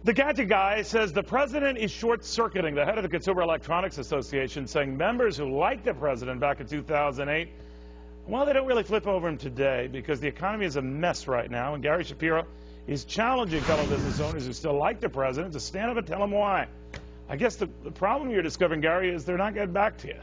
The gadget guy says the president is short-circuiting. The head of the Consumer Electronics Association saying members who liked the president back in 2008, well, they don't really flip over him today because the economy is a mess right now, and Gary Shapiro is challenging fellow business owners who still like the president to stand up and tell him why. I guess the problem you're discovering, Gary, is they're not getting back to you.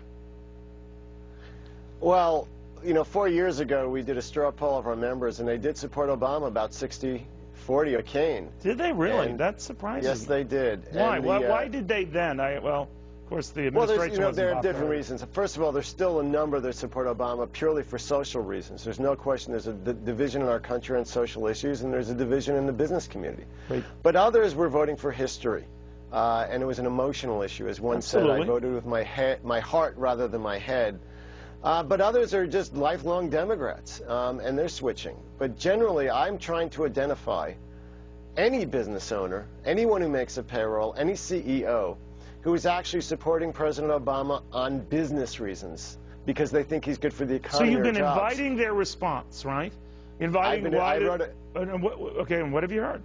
Well, you know, 4 years ago, we did a straw poll of our members, and they did support Obama about 60-40 McCain. Did they really? And That's surprising. Yes, they did. Why? Why did they then? Well, of course, the administration well, there are wasn't different reasons. First of all, there's still a number that support Obama purely for social reasons. There's no question there's a division in our country on social issues, and there's a division in the business community. Right. But others were voting for history, and it was an emotional issue. As one said, I voted with my heart rather than my head. But others are just lifelong Democrats, and they're switching. But generally, I'm trying to identify any business owner, anyone who makes a payroll, any CEO, who is actually supporting President Obama on business reasons because they think he's good for the economy. So you've been jobs. inviting their response, right? Inviting okay, and what have you heard?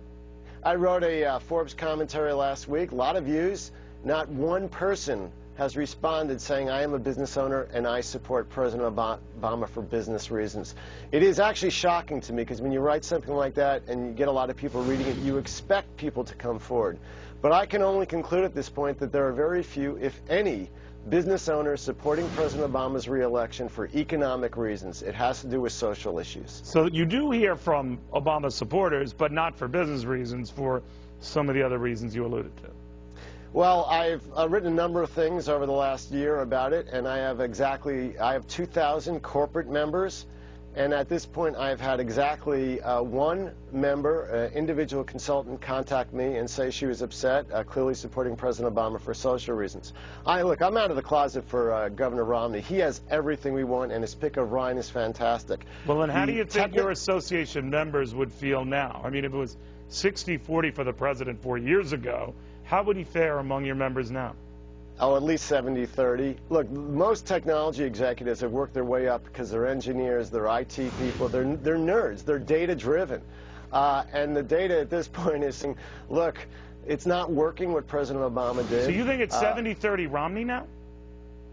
I wrote a Forbes commentary last week, a lot of views. Not one person has responded saying, I am a business owner and I support President Obama for business reasons. It is actually shocking to me because when you write something like that and you get a lot of people reading it, you expect people to come forward. But I can only conclude at this point that there are very few, if any, business owners supporting President Obama's re-election for economic reasons. It has to do with social issues. So you do hear from Obama supporters, but not for business reasons, for some of the other reasons you alluded to. Well, I've written a number of things over the last year about it, and I have 2,000 corporate members. And at this point, I've had exactly one member, individual consultant, contact me and say she was upset, clearly supporting President Obama for social reasons. Look, I'm out of the closet for Governor Romney. He has everything we want, and his pick of Ryan is fantastic. Well, then how do you think your association members would feel now? I mean, if it was 60-40 for the president 4 years ago, how would he fare among your members now? Oh, at least 70-30. Look, most technology executives have worked their way up because they're engineers, they're IT people, they're nerds, they're data-driven. And the data at this point is saying, look, it's not working what President Obama did. So you think it's 70-30 Romney now?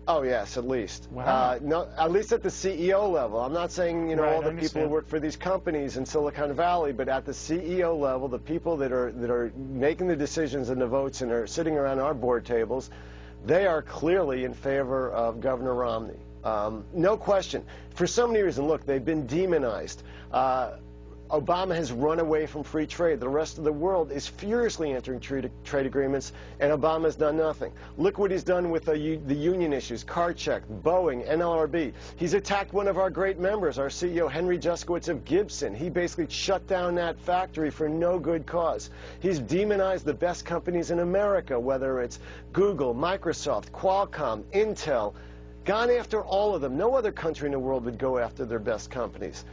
Oh, yes, at least. Wow. No, at least at the CEO level. I'm not saying, you know, all the people who work for these companies in Silicon Valley, but at the CEO level, the people that are making the decisions and the votes and are sitting around our board tables, they are clearly in favor of Governor Romney. No question. For so many reasons, look, they've been demonized. Obama has run away from free trade. The rest of the world is furiously entering trade agreements, and Obama has done nothing. Look what he's done with the union issues, CarCheck, Boeing, NLRB. He's attacked one of our great members, our CEO, Henry Juskowitz of Gibson. He basically shut down that factory for no good cause. He's demonized the best companies in America, whether it's Google, Microsoft, Qualcomm, Intel, gone after all of them. No other country in the world would go after their best companies.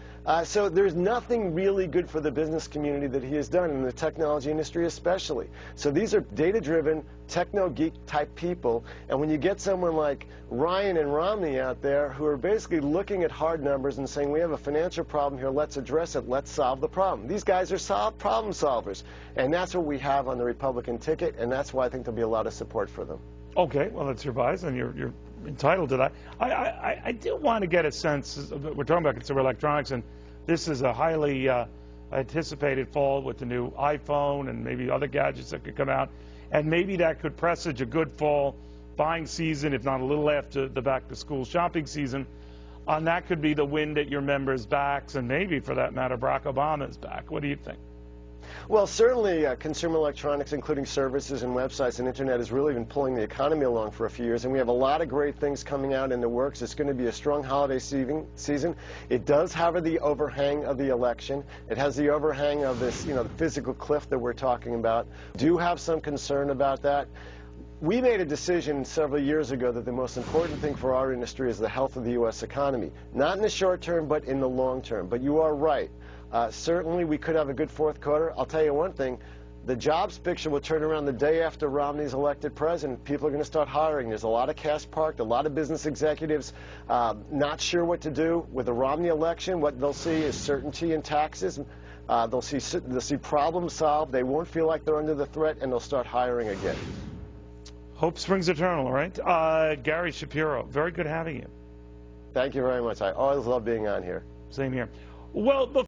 So there's nothing really good for the business community that he has done, in the technology industry especially. So these are data-driven, techno-geek type people, and when you get someone like Ryan and Romney out there who are basically looking at hard numbers and saying, we have a financial problem here, let's address it, let's solve the problem. These guys are problem solvers, and that's what we have on the Republican ticket, and that's why I think there'll be a lot of support for them. Okay, well, that's your advice, and you're entitled to that. I do want to get a sense, we're talking about consumer electronics, and this is a highly anticipated fall with the new iPhone and maybe other gadgets that could come out, and maybe that could presage a good fall buying season, if not a little after the back-to-school shopping season. And that could be the wind at your members' backs, and maybe, for that matter, Barack Obama's back. What do you think? Well, certainly consumer electronics, including services and websites and internet, has really been pulling the economy along for a few years, and we have a lot of great things coming out in the works. It's going to be a strong holiday season. It does have the overhang of the election. It has the overhang of this, you know, the physical cliff that we're talking about. Do have some concern about that. We made a decision several years ago that the most important thing for our industry is the health of the U.S. economy. Not in the short term, but in the long term. But you are right. Certainly, we could have a good fourth quarter. I'll tell you one thing. The jobs picture will turn around the day after Romney's elected president. People are going to start hiring. There's a lot of cash parked, a lot of business executives not sure what to do. With the Romney election, what they'll see is certainty in taxes. They'll see problems solved. They won't feel like they're under the threat, and they'll start hiring again. Hope springs eternal, all right? Gary Shapiro, very good having you. Thank you very much. I always love being on here. Same here. Well,